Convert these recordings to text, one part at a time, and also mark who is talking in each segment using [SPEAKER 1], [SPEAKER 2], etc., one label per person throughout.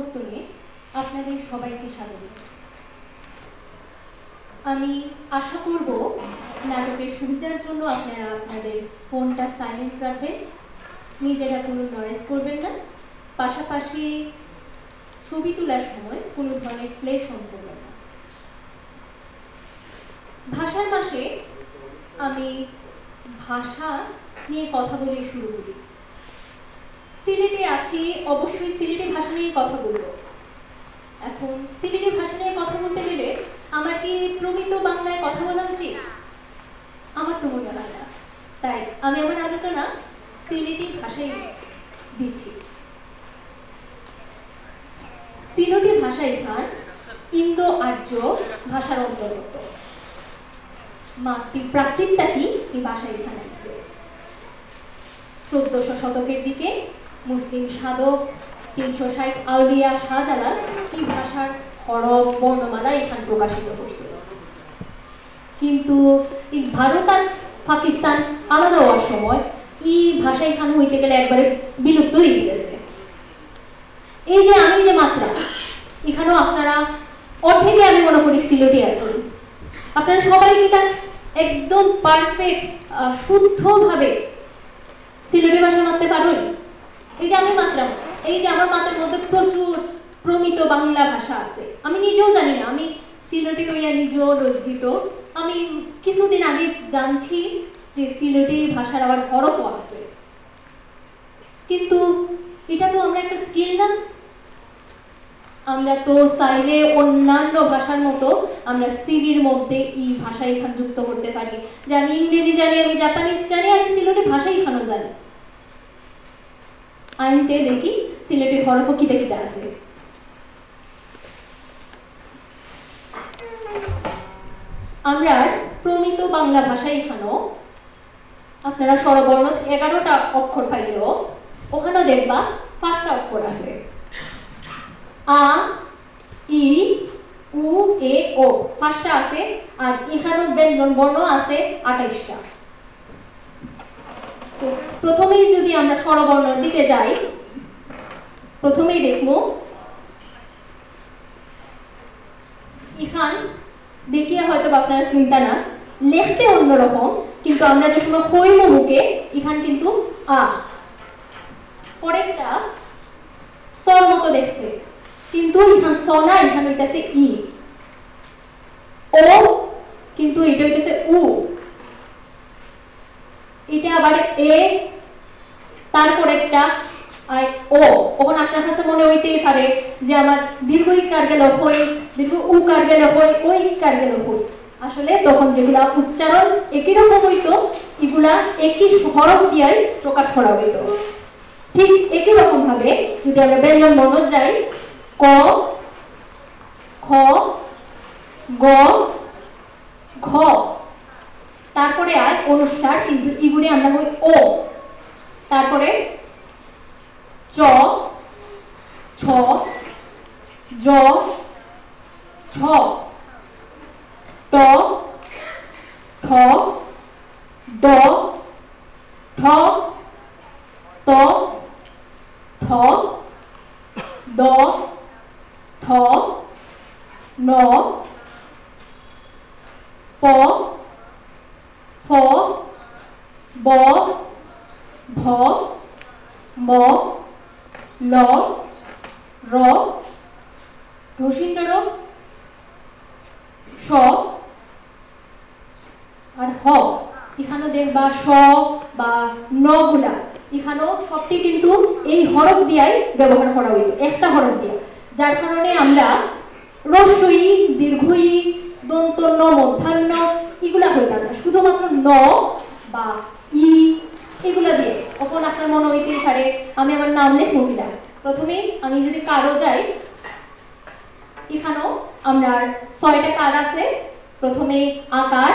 [SPEAKER 1] প্রবর্তনে আপনাদের সবাইকে স্বাগত। আমি আশা করব নাটকের সুবিধার জন্য আপনারা আপনাদের ফোনটা সাইলেন্ট রাখবেন, নিজেরা কোনো নয়েজ করবেন না, পাশাপাশি ছবি তোলার সময় কোনো ধরনের ফ্ল্যাশ অন করবেন না। ভাষার মাসে আমি ভাষা নিয়ে কথা বলে শুরু করি। সিলেটে আছি, অবশ্যই সিলেটি ভাষা নিয়ে কথা বলবো। এখন সিলেটি ভাষা নিয়ে কথা বলতে গেলে আমার কি প্রমিত বাংলায় কথা বলা উচিত? আমার তো মনে হয় না। তাই আমি আমার আলোচনা সিলেটি ভাষায় দিচ্ছি। সিলেটি ভাষা এখান ইন্দো আর্য ভাষার অন্তর্গত। প্রাকৃতিক এই ভাষা এখানে আছে 1400 শতকের দিকে মুসলিম সাধক 360 আউলিয়া শাহজালাল এই ভাষার হরফ বর্ণমালা এখানে প্রকাশিত করছিল। কিন্তু এই ভারত আর পাকিস্তান আলাদা হওয়ার সময় এই ভাষা এখানে হইতে গেলে একবারে বিলুপ্ত হয়ে গেছে। এই যে আমি যে মাত্রা এখানেও আপনারা অর্ধেকে আমি মনে করি সিলেটি আছেন। আপনারা সবাই এটা একদম পারফেক্ট শুদ্ধভাবে সিলেটি ভাষা মারতে পারবেন। এই যে আমি মাত্রা, এই যে আমার মাথার মধ্যে প্রচুর প্রমিত বাংলা ভাষা আছে। আমি নিজেও জানি না, আমি সিলেটি হইয়া নিজেও লজ্জিত। আমি কিছুদিন আগে জানছি যে সিলেটি ভাষার আবার হরফও আছে। কিন্তু এটা তো আমরা একটা স্কিল না। আমরা তো চাইলে অন্যান্য ভাষার মতো আমরা সিভির মধ্যে এই ভাষা এখানে যুক্ত করতে পারি। যে আমি ইংরেজি জানি, আমি জাপানিজ জানি, আমি সিলেটি ভাষা এখানেও জানি। আইনতে দেখি সিলেটি হরফ কিতে কিতে আছে। আমরা প্রমিত বাংলা ভাষা এখানেও আপনারা স্বরবর্ণ 11টা অক্ষর পাইলেও ওখানেও দেখবা 5টা অক্ষর আছে। আ ই উ এ ও 5টা আছে। আর এখানেও ব্যঞ্জন বর্ণ আছে 28টা। তো প্রথমেই যদি আমরা স্বরবর্ণের দিকে যাই, প্রথমেই দেখবো এখান দেখিয়ে হয়তো আপনারা চিন্তা না, লিখতে অন্যরকম, কিন্তু আমরা যে সময় হইম মুখে এখান কিন্তু আ, পরেরটা সর মতো দেখতে, কিন্তু এখান স না, এখানে হইতেছে ই। ও কিন্তু এটা হইতেছে উ। এটা আবার এ, তারপরেরটা আই ও। ওখানে আপনার কাছে মনে হইতেই পারে যে আমার দীর্ঘ ইকার গেল হই, দীর্ঘ উকার গেল হই, ওই ইকার গেল হই। আসলে তখন যেগুলা উচ্চারণ একই রকম হইতো, এগুলা একই হরফ দিয়াই প্রকাশ করা হইতো। ঠিক একই রকম ভাবে যদি আমরা ব্যঞ্জন বর্ণ যাই, ক, খ, গ, ঘ, তারপরে আর অনুষ্টার, কিন্তু এগুলি আমরা হই ও। তারপরে চ, ছ, জ, ঝ, ট, ঠ, ড, ঢ, ত, থ, দ, থ, ন, প, ফ, ব, ভ, ম, ল, র, ঢসিন্ডর, স আর হ। এখানেও দেখবা স বা ন গুলা এখানেও সবটি কিন্তু এই হরফ দিয়াই ব্যবহার করা হইত, একটা হরফ দিয়া। যার কারণে আমরা রস্বই, দীর্ঘই, দন্তন্য, মধ্যাহ্ন এগুলা হইতাম না, শুধুমাত্র ন বা ই এগুলা দিয়ে। তখন আপনার মনে হইতেই পারে আমি আমার নাম লিখব কিনা। প্রথমে আমি যদি কারো যাই, এখানেও আমরা 6টা কার আছে। প্রথমে আকার,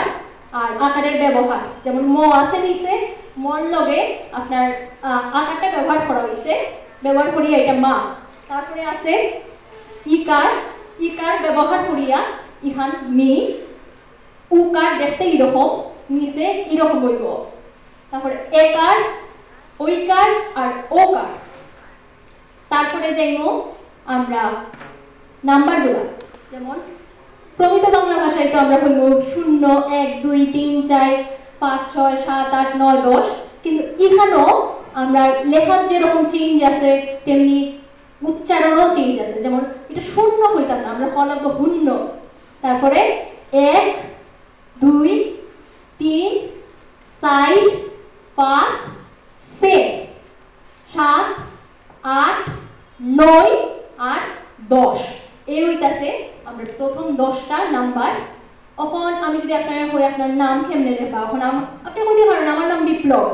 [SPEAKER 1] আর আকারের ব্যবহার, যেমন ম আছে নিচে, মন লগে আপনার আকারটা ব্যবহার করা হয়েছে, ব্যবহার করিয়া এটা মা। তারপরে আছে ইকার, ইকার ব্যবহার করিয়া ইহান মি। উকার দেখতে এরকম, নিচে এরকম হইব। তারপরে একার, ঐকার আর ওকার। তারপরে যাইব আমরা নাম্বারগুলা যেমন প্রমিত বাংলা ভাষায় তো আমরা হইব 0 1 2 3 4 5 6 7 8 9 10 কিন্তু এখানেও আমরা লেখার যেরকম চেঞ্জ আছে তেমনি উচ্চারণও চেঞ্জ আছে যেমন এটা শূন্য হইতাম না আমরা ফলাঙ্ক শূন্য তারপরে 1 2 3 4 5 6 7 8 9 আর 10 এই হইতাছে আমরা প্রথম 10টা নাম্বার এখন আমি যদি আপনার নাম কেমনে লেখা এখন আপনি কইতে পারেন আমার নাম বিপ্লব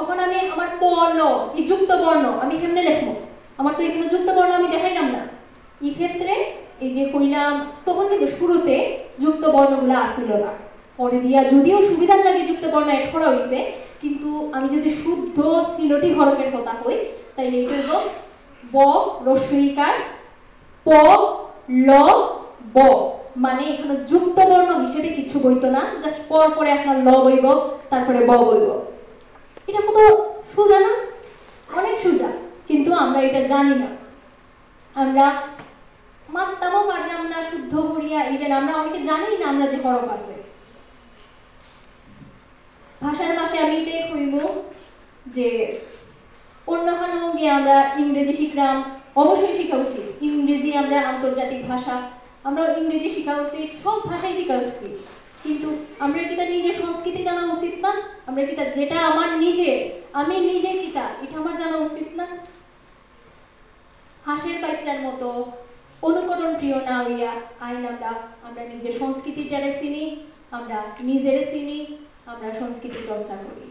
[SPEAKER 1] এখন আমি আমার প ল এই যুক্ত বর্ণ আমি কেমনে লিখবো আমার তো এখানে যুক্ত বর্ণ আমি দেখাইলাম না এই ক্ষেত্রে এই যে কইলাম তখন কিন্তু শুরুতে যুক্ত বর্ণগুলো আসিল না পরে দিয়া যদিও সুবিধার লাগে যুক্ত বর্ণ অ্যাড করা হইছে কিন্তু আমি যদি শুদ্ধ সিলটি হরফের কথা কই তাহলে এটা হলো ব রস্বইকার প ল ব মানে এখানে যুক্ত বর্ণ হিসেবে কিছু বইতো না জাস্ট পরে আপনার ল বইব তারপরে ব বইব এটা কত সোজা না অনেক সোজা কিন্তু আমরা এটা জানি না আমরা মাত্রামও পারলাম না শুদ্ধ করিয়া ইভেন আমরা অনেকে জানি না আমরা যে হরফ আছে ভাষার মাসে আমি এটাই কইব যে অন্যখানেও গিয়ে আমরা ইংরেজি শিখলাম অবশ্যই শেখা উচিত ইংরেজি আমরা আন্তর্জাতিক ভাষা আমরা ইংরেজি শেখা উচিত সব ভাষাই শেখা উচিত কিন্তু আমরা কি তার নিজের সংস্কৃতি জানা উচিত না আমরা কি তার যেটা আমার নিজে আমি নিজে কিতা এটা আমার জানা উচিত না হাসির বাচ্চার মতো অনুকরণ প্রিয় না হইয়া আইন আমরা নিজের সংস্কৃতিটারে চিনি আমরা নিজেরে চিনি আমরা সংস্কৃতি চর্চা করি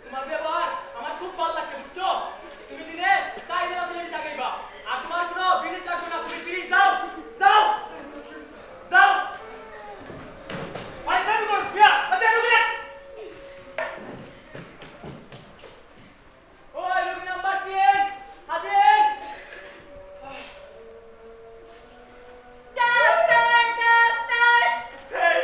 [SPEAKER 2] তোমার ব্যবহার আমার খুব ভালো লাগছে বুঝছো তুমি দিনে 4 দিন আসলে জাগাইবা আর তোমার কোনো ভিজিট লাগবে না তুমি ফ্রি যাও যাও যাও ভাই যাও তো বিয়া আচ্ছা ঢুকে ওই রুগী নাম্বার 3 হাজির
[SPEAKER 3] ডাক্তার ডাক্তার
[SPEAKER 2] এই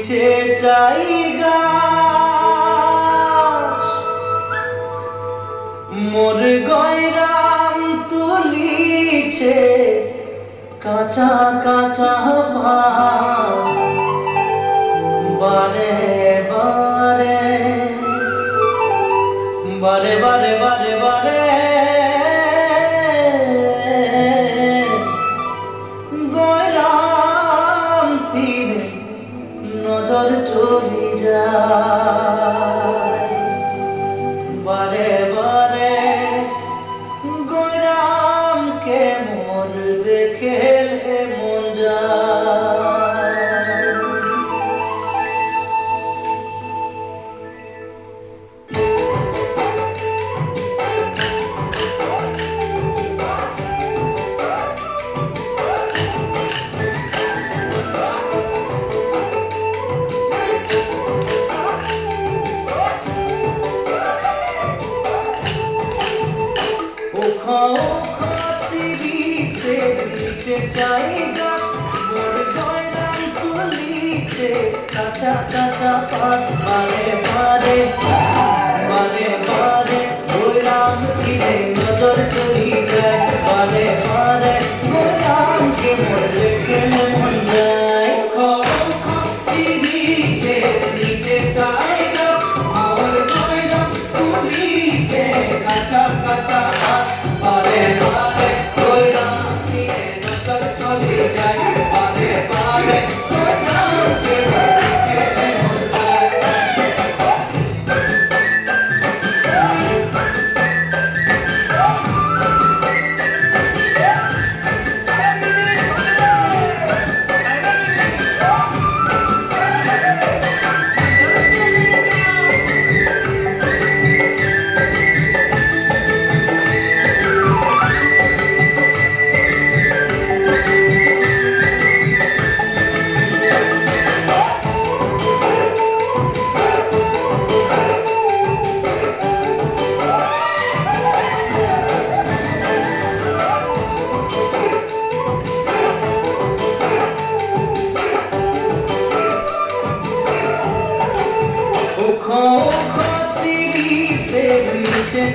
[SPEAKER 3] নিচে জায়গা মোর গয়রাম তুলিছে কাঁচা কাঁচা বারে বারে বারে বারে বারে বারে গয়রাম তীরে নজর চলি যায় বারে বারে গয়রামকে মোর দেখেলে মন যায় জায়গা মোর গয়রাম তুলিছে কাঁচা কাঁচা পাত বারে বারে বারে বারে গয়রাম তীরে নজর চলি যায় বারে বারে গয়রামকে মোর দেখেলে মন যায় নিচে নিচে জায়গা মোর গয়রাম তুলিছে কাঁচা কাঁচা পাত বারে বারে গয়রাম চলে যায় বারে বারে গয়রামকে দেখেলে মন যায়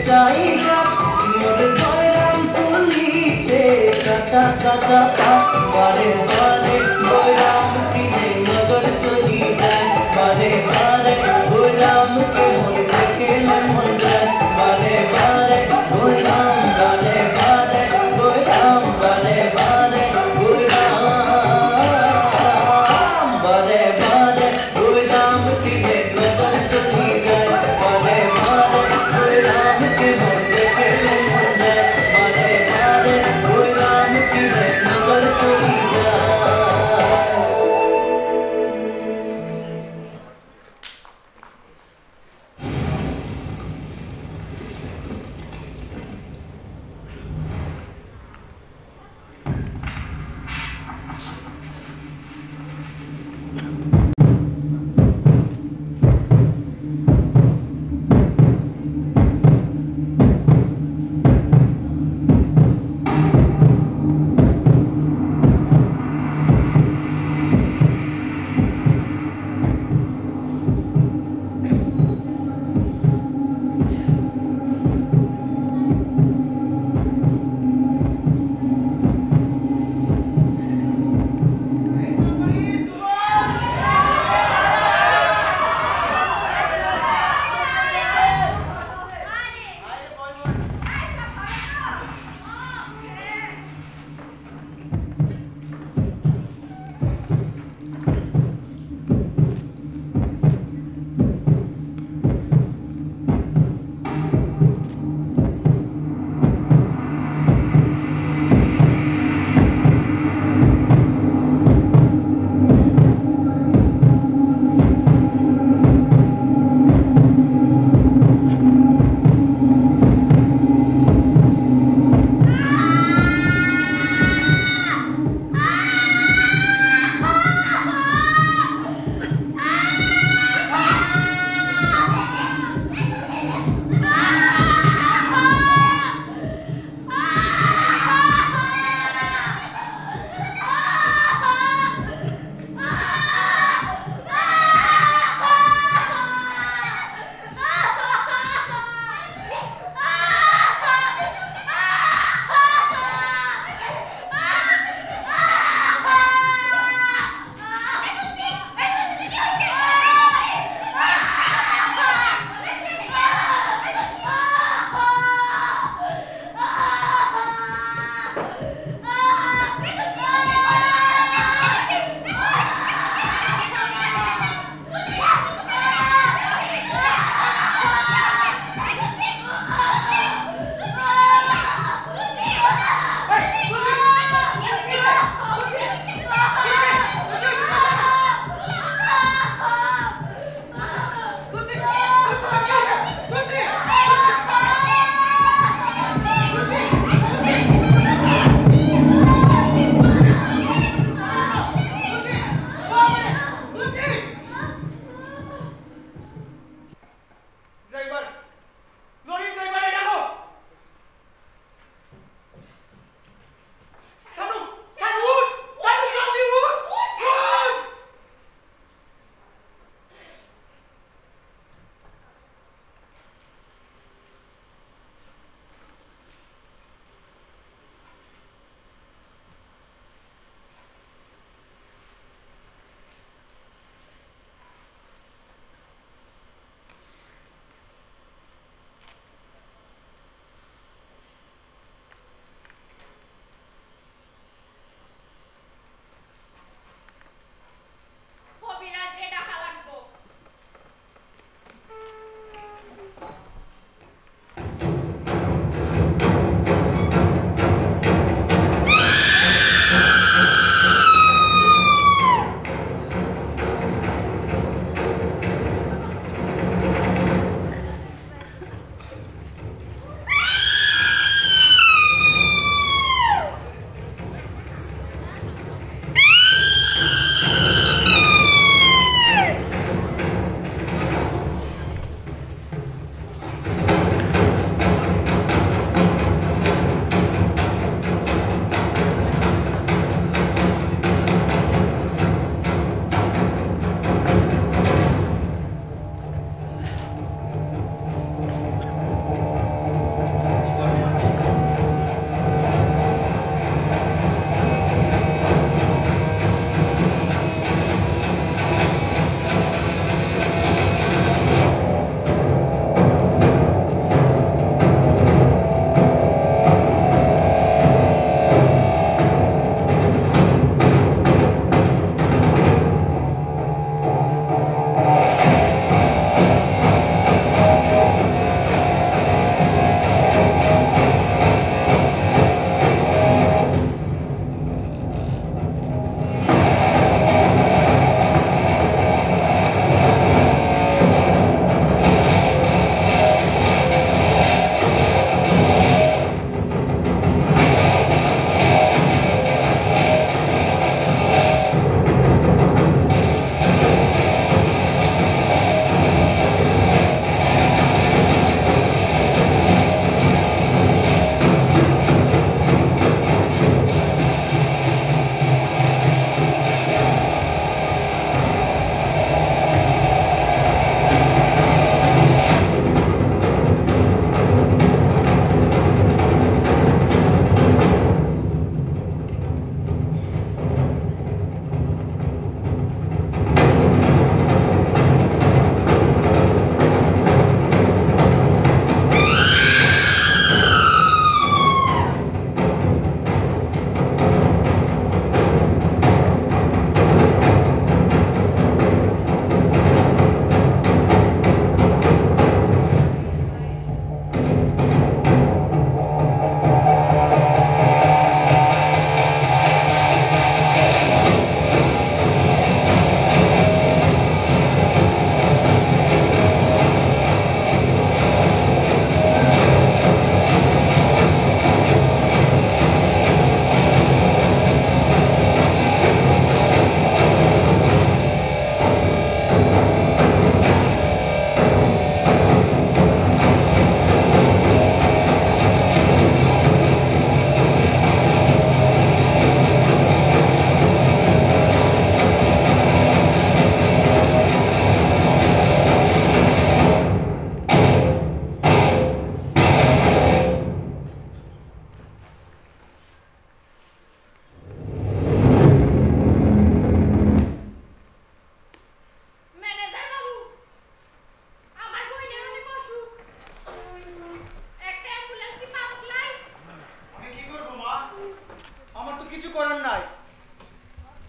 [SPEAKER 3] জায়গা মোর গয়রাম তুলিছে কাঁচা কাঁচা পাত বারে বারে গয়রাম তীরে নজর চলি যায় বারে বারে গয়রামকে মোর দেখেলে মন যায় বারে বারে গয়রাম বারে বারে গয়রাম বারে বারে গয়রাম বারে বারে গয়রাম তীরে নজর চলি যায় বারে বারে গয়রামকে মোর দেখেলে মন যায় বারে বারে গয়রাম তীরে নজর চলি যায়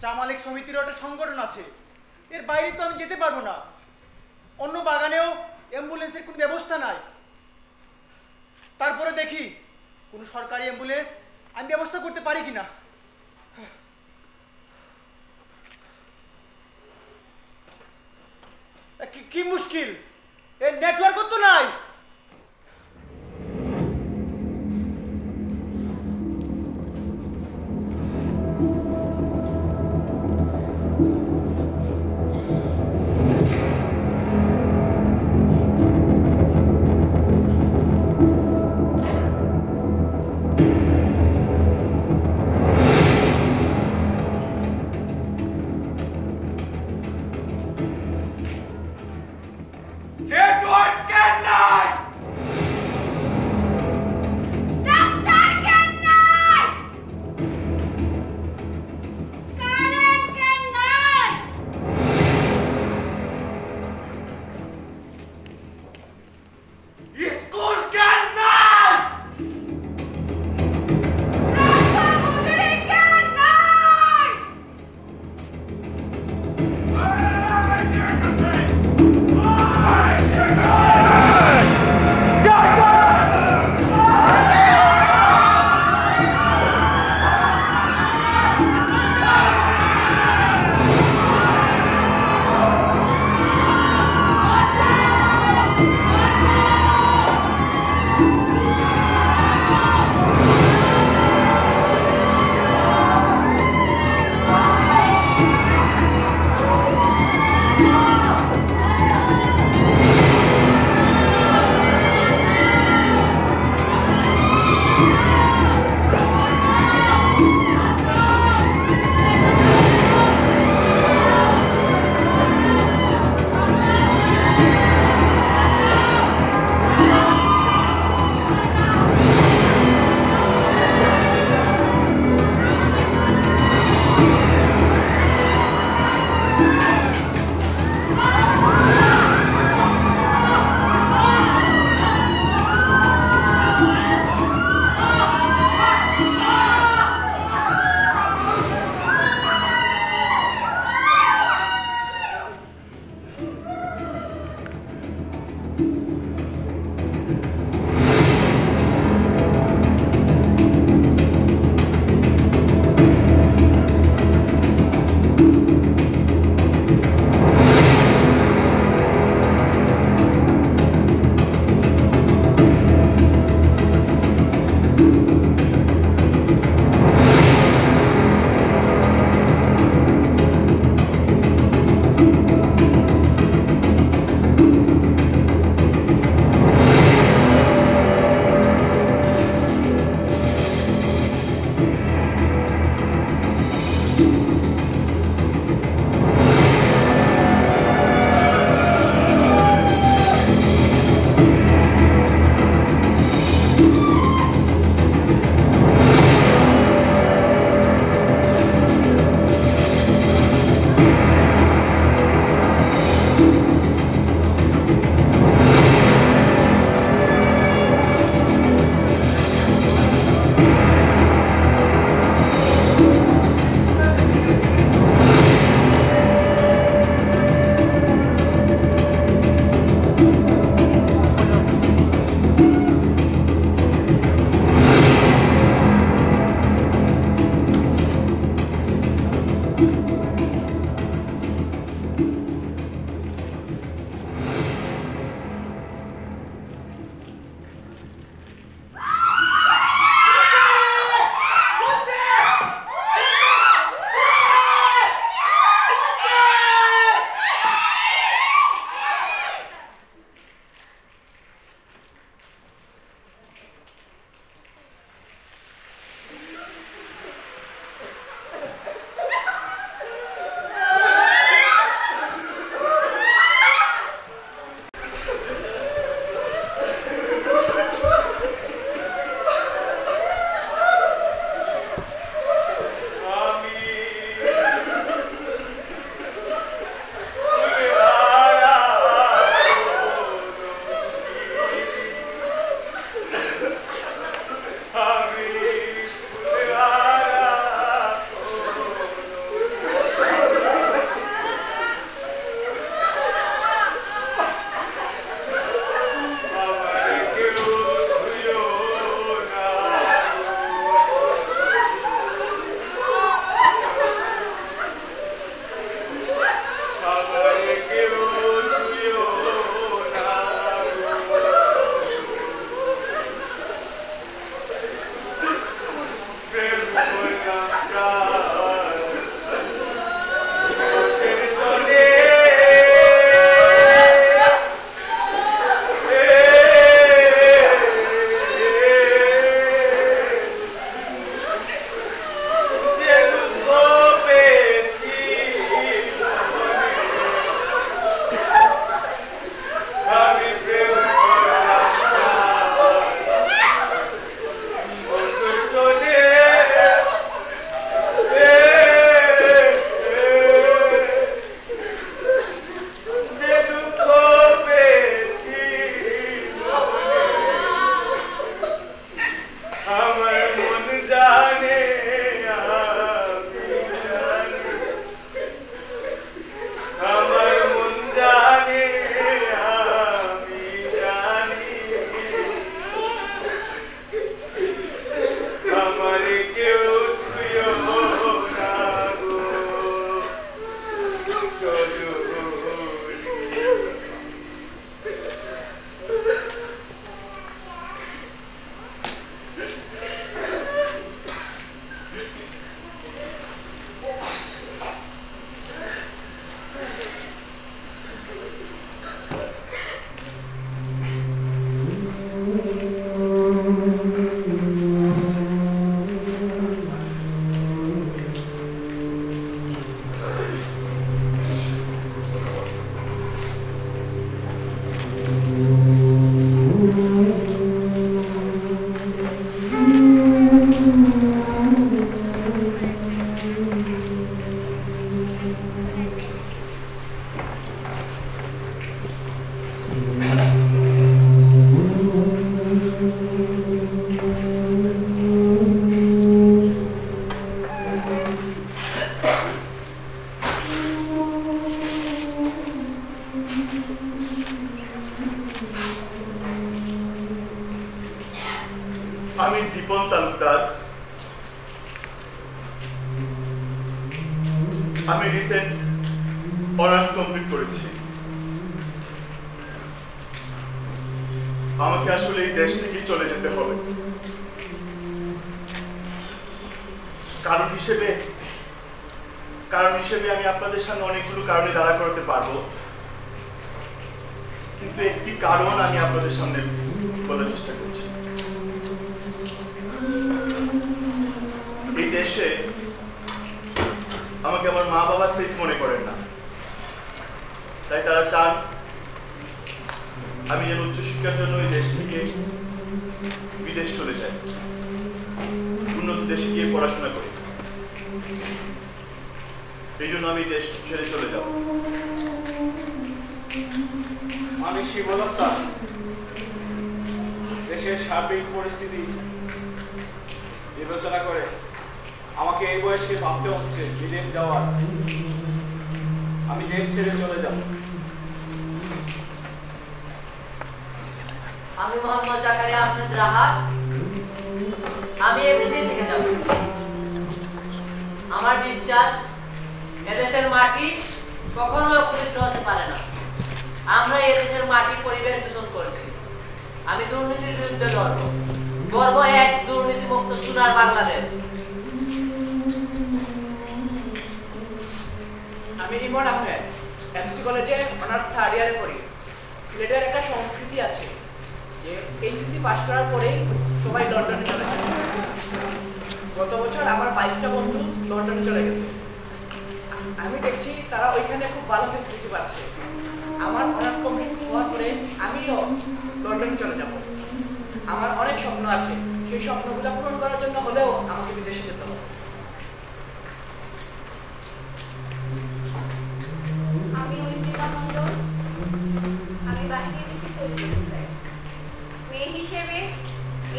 [SPEAKER 4] চা মালিক সমিতির একটা সংগঠন আছে, এর বাইরে তো আমি যেতে পারবো না। অন্য বাগানেও অ্যাম্বুলেন্সের কোনো ব্যবস্থা নাই। তারপরে দেখি কোনো সরকারি অ্যাম্বুলেন্স আমি ব্যবস্থা করতে পারি কিনা। কি মুশকিল, এর নেটওয়ার্ক তো নাই।
[SPEAKER 5] দীপন তালুকদার। আমি রিসেন্ট অনার্স কমপ্লিট করেছি। আমাকে আসলে এই দেশ থেকেই চলে যেতে হবে। কারণ হিসেবে আমি আপনাদের সামনে অনেকগুলো কারণে দাঁড়া করাতে পারবো, কিন্তু একটি কারণ আমি আপনাদের সামনে বলার চেষ্টা করছি। এই দেশে আমাকে আমার মা বাবা সেফ মনে করেন না, তাই তারা চান আমি যেন উচ্চশিক্ষার জন্য এই দেশ থেকে বিদেশ চলে যাই, উন্নত দেশে গিয়ে পড়াশোনা করি। এই জন্য আমি দেশ ছেড়ে চলে যাব।
[SPEAKER 6] মাননীয় শিবনাথ স্যার, দেশের সার্বিক পরিস্থিতি বিবেচনা করে আমাকে এই বয়সে ভাবতে হচ্ছে বিদেশ যাওয়ার। আমি দেশ ছেড়ে চলে যাব।
[SPEAKER 7] আমি মোহাম্মদ জাকারিয়া আহমেদ রাহাত। আমি এদেশে থেকে যাব। আমার বিশ্বাস এদেশের মাটি কখনো অপবিত্র হতে পারে না। আমরা এদেশের মাটি পরিবেশ দূষণ করেছি। আমি দুর্নীতির বিরুদ্ধে লড়ব। গর্ব এক দুর্নীতিমুক্ত সোনার বাংলাদেশ।
[SPEAKER 8] আমি রিমন আহমেদ, এমসি কলেজে অনার্স থার্ড ইয়ারে পড়ি। সিলেটের একটা সংস্কৃতি আছে যে এইচএসসি পাস করার পরেই সবাই লন্ডনে চলে যায়। গত বছর আমার 22টা বন্ধু লন্ডনে চলে গেছে। আমি দেখছি তারা ওইখানে খুব ভালো ফেসিলিটি পাচ্ছে। আমার অনার্স কমপ্লিট হওয়ার পরে আমিও লন্ডনে চলে যাব। আমার অনেক স্বপ্ন আছে, সেই স্বপ্নগুলো পূরণ করার জন্য হলেও আমাকে বিদেশে যেতে হবে।
[SPEAKER 9] আমি ঐন্দ্রিতা মণ্ডল। আমি বাহিরে দেশে চলে যেতে চাই। মেয়ে হিসেবে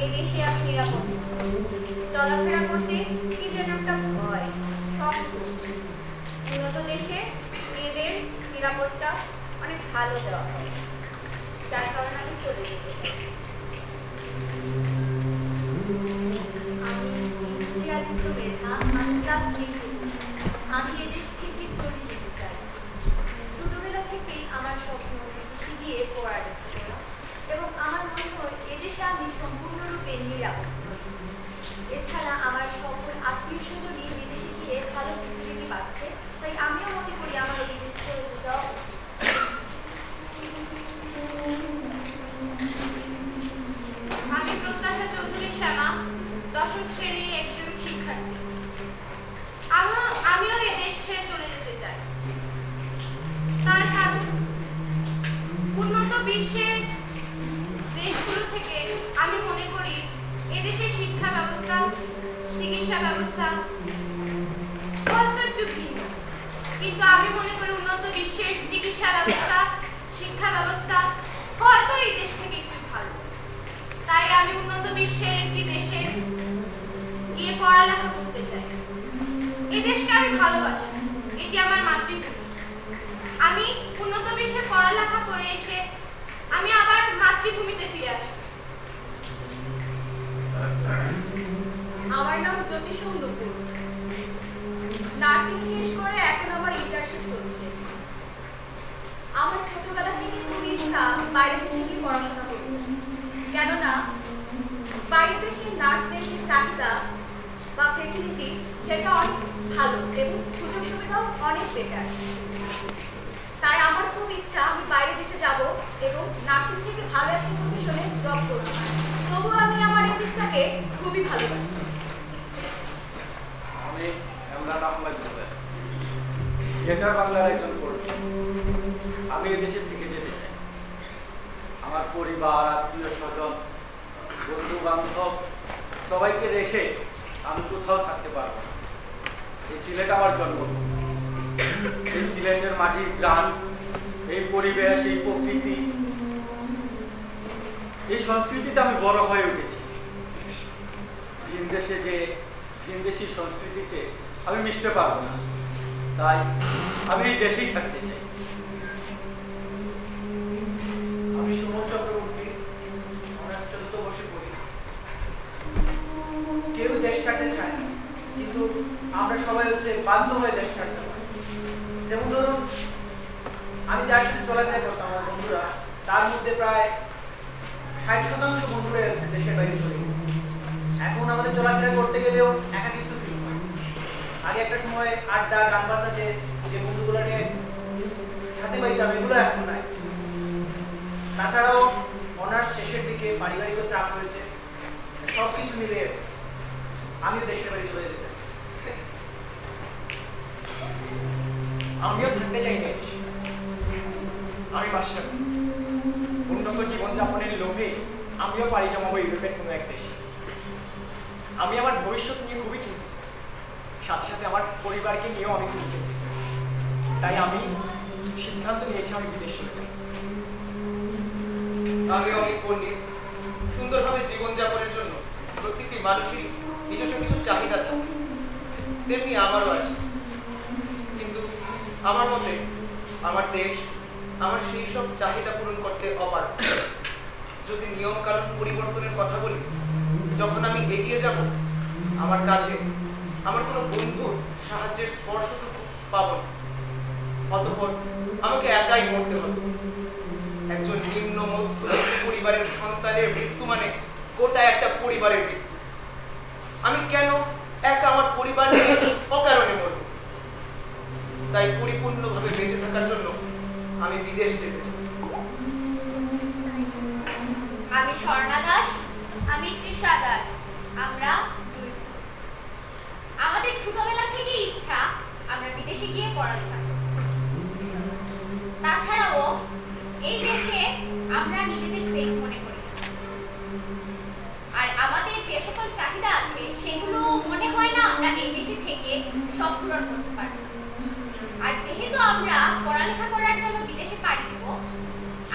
[SPEAKER 9] এই দেশে আমি নিরাপদ নই। চলাফেরা করতে কি যেন একটা ভয়, উন্নত দেশে মেয়েদের নিরাপত্তা অনেক ভালো দেওয়া হয়, যার কারণে আমি চলে যেতে চাই।
[SPEAKER 10] আমি ইন্দ্রিয়াদিত্য মেধা, মাস্টার্স ডিগ্রি। আমি এদেশ থেকে চলে যেতে চাই। ছোটবেলা থেকেই আমার স্বপ্ন বিদেশে গিয়ে পড়ালেখা করা, এবং আমার মনে হয় এদেশে আমি সম্পূর্ণরূপে নিরাপদ। এছাড়া আমার সকল আত্মীয় স্বজনই বিদেশে গিয়ে ভালো ফেসিলিটি পাচ্ছে, তাই আমিও মনে করি আমার এই দেশ ছেড়ে যাওয়া উচিত।
[SPEAKER 9] আমি প্রত্যাশা চৌধুরী শ্যামা, দশম শ্রেণীর একজন শিক্ষার্থী। আমিও এই দেশ ছেড়ে চলে যেতে চাই। তার কারণ উন্নত বিশ্বের দেশগুলো থেকে আমি মনে করি এদেশের শিক্ষা ব্যবস্থা, চিকিৎসা ব্যবস্থা হয়তো একটু ভিন্ন, কিন্তু আমি মনে করি উন্নত বিশ্বের চিকিৎসা ব্যবস্থা, শিক্ষা ব্যবস্থা হয়তো এই দেশ থেকে একটু ভালো। তাই আমি উন্নত বিশ্বের একটি দেশে গিয়ে পড়ালেখা করতে চাই। এই দেশকে আমি ভালোবাসি, এটি আমার মাতৃভূমি। আমি উন্নত বিশ্বে পড়ালেখা করে এসে আমি আবার মাতৃভূমিতে ফিরে আসি।
[SPEAKER 11] আমার নাম জ্যোতিষম নুপুর। নার্সিং শেষ করে এখন আমার ইন্টার্নশিপ চলছে। আমার ছোটবেলা থেকে খুব ইচ্ছা বাইরে দেশে গিয়ে পড়াশোনা করতে, কেননা বাইরের দেশের নার্সদের যে চাহিদা বা ফেসিলিটি সেটা অনেক ভালো এবং সুযোগ সুবিধাও অনেক বেটার। তাই আমার খুব ইচ্ছা আমি বাইরে দেশে যাব এবং নার্সিং থেকে ভালো একটা প্রফেশনে জব করব। তবুও আমি আমার এই দেশটাকে খুবই ভালোবাসি।
[SPEAKER 6] আমি এমরান আহমেদ গ্রেটার বাংলার একজন কর্মী। আমি এদেশে থেকে যেতে চাই। আমার পরিবার, আত্মীয় স্বজন, বন্ধু বান্ধব সবাইকে রেখে আমি কোথাও থাকতে পারবো না। এই সিলেট আমার জন্মভূমি। এই সিলেটের মাটির প্রাণ, এই পরিবেশ, এই প্রকৃতি, এই সংস্কৃতিতে আমি বড় হয়ে উঠেছি। ভিনদেশে যে ভিনদেশী সংস্কৃতিতে আমি মিশতে পারবো না, তাই আমি এই দেশেই থাকতে চাই।
[SPEAKER 4] আমি সুমন চক্রবর্তী, অনার্স 4th বর্ষে পড়ি। আমরা সবাই হচ্ছে বাধ্য হয়ে দেশ ছাড়তে পারি। যেমন ধরুন, আমি যার সাথে চলাফেরা করতাম আমার বন্ধুরা, তার মধ্যে প্রায় 60% বন্ধুরা হচ্ছে দেশের বাইরে চলে গেছে। এখন আমাদের চলাফেরা করতে গেলেও একাকিত্ব ফিল হয়। আগে একটা সময় আড্ডা গান বাজনাতে যে বন্ধুগুলো নিয়ে সাথে পাইতাম, এগুলো এখন নাই। তাছাড়াও অনার্স শেষের দিকে পারিবারিক চাপ হয়েছে, সবকিছু মিলে আমিও দেশের বাড়ি চলে যেতে চাই।
[SPEAKER 8] আমিও থাকতে চাই না। আমি বাসা উন্নত জীবনযাপনের লোভে আমিও পাড়ি জমাবো ইউরোপের কোনো এক দেশে। আমি আমার ভবিষ্যৎ নিয়ে খুবই চিন্তিত, সাথে সাথে আমার পরিবারকে নিয়েও আমি খুবই চিন্তিত। তাই আমি সিদ্ধান্ত নিয়েছি আমি বিদেশ চলে যাই।
[SPEAKER 12] আমি অনেক পণ্ডিত। সুন্দরভাবে জীবনযাপনের জন্য প্রত্যেকটি মানুষেরই নিজস্ব কিছু চাহিদা থাকে, তেমনি আমারও আছে। কিন্তু আমার মতে আমার দেশ আমার সেই সব চাহিদা পূরণ করতে অপারগ। যদি নিয়ম কানুন পরিবর্তনের কথা বলি, যখন আমি এগিয়ে যাব আমার কাঁধে আমার কোনো বন্ধুর সাহায্যের স্পর্শটুকু পাব না। অতঃপর আমাকে একাই মরতে হবে। একজন নিম্ন মধ্যবিত্ত পরিবারের সন্তানের মৃত্যু মানে গোটা একটা পরিবারের মৃত্যু। আমি কেন একা আমার পরিবার নিয়ে অকারণে মরব? তাই পরিপূর্ণভাবে বেঁচে থাকার জন্য আমি বিদেশ যেতে চাই।
[SPEAKER 10] আমি স্বর্ণা দাস, আমি তৃষা দাস। আমরা দুই বোন। আমাদের ছোটবেলা থেকেই ইচ্ছা আমরা বিদেশে গিয়ে পড়ালেখা করব। তাছাড়াও এই দেশে আমরা নিজেদের সেফ মনে করি, আর আমাদের যে সকল চাহিদা আছে সেগুলো মনে হয় না আমরা এই দেশে থেকে সব পূরণ করতে পারব। আর যেহেতু আমরা পড়ালেখা করার জন্য বিদেশে পাড়ি দেব,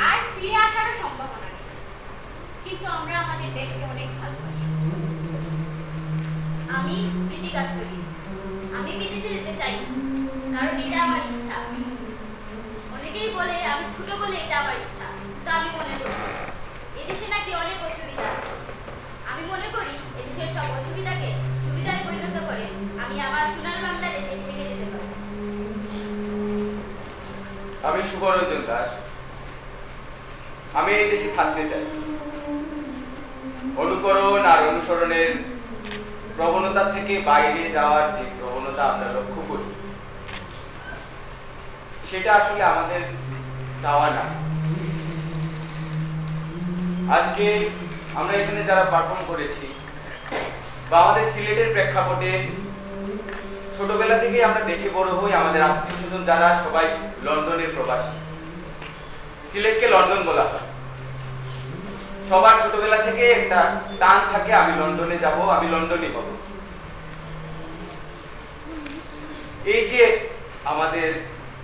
[SPEAKER 10] আর ফিরে আসারও সম্ভাবনা নেই। কিন্তু আমরা আমাদের দেশকে অনেক ভালোবাসি। আমি প্রীতিকা চলি। আমি বিদেশে যেতে চাই, কারণ এটা আমার ইচ্ছা। অনেকেই বলে আমি ছোট বলে এটা আমার ইচ্ছা, তা আমি মনে করি এদেশে নাকি অনেক অসুবিধা আছে। আমি মনে করি এদেশের সব অসুবিধাকে সুবিধায় পরিণত করে আমি আমার সোনার বাংলাদেশে এগিয়ে যেতে পারি।
[SPEAKER 13] আমি শুভরঞ্জন দাস। আমি এই দেশে থাকতে চাই। অনুকরণ আর অনুসরণের প্রবণতা থেকে বাইরে যাওয়ার যে প্রবণতা আমরা লক্ষ্য করি, সেটা আসলে আমাদের চাওয়া না। আজকে আমরা এখানে যারা পারফর্ম করেছি বা আমাদের সিলেটের প্রেক্ষাপটে ছোটবেলা থেকে আমরা দেখে বড় হই, আমাদের আত্মীয় স্বজন যারা সবাই লন্ডনের প্রবাসী। সিলেটকে লন্ডন বলা হয়। সবার ছোটবেলা থেকে একটা টান থাকে, আমি লন্ডনে যাব, আমি লন্ডনই হব। এই যে আমাদের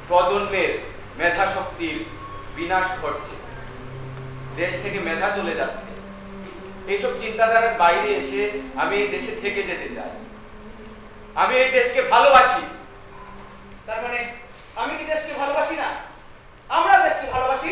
[SPEAKER 13] প্রজন্মের মেধা শক্তির বিনাশ ঘটছে, দেশ থেকে মেধা চলে যাচ্ছে, এইসব চিন্তাধারার বাইরে এসে আমি এই দেশে থেকে যেতে চাই। আমি এই দেশকে ভালোবাসি।
[SPEAKER 4] তার মানে আমি কি দেশকে ভালোবাসি না? আমরা দেশকে ভালোবাসি।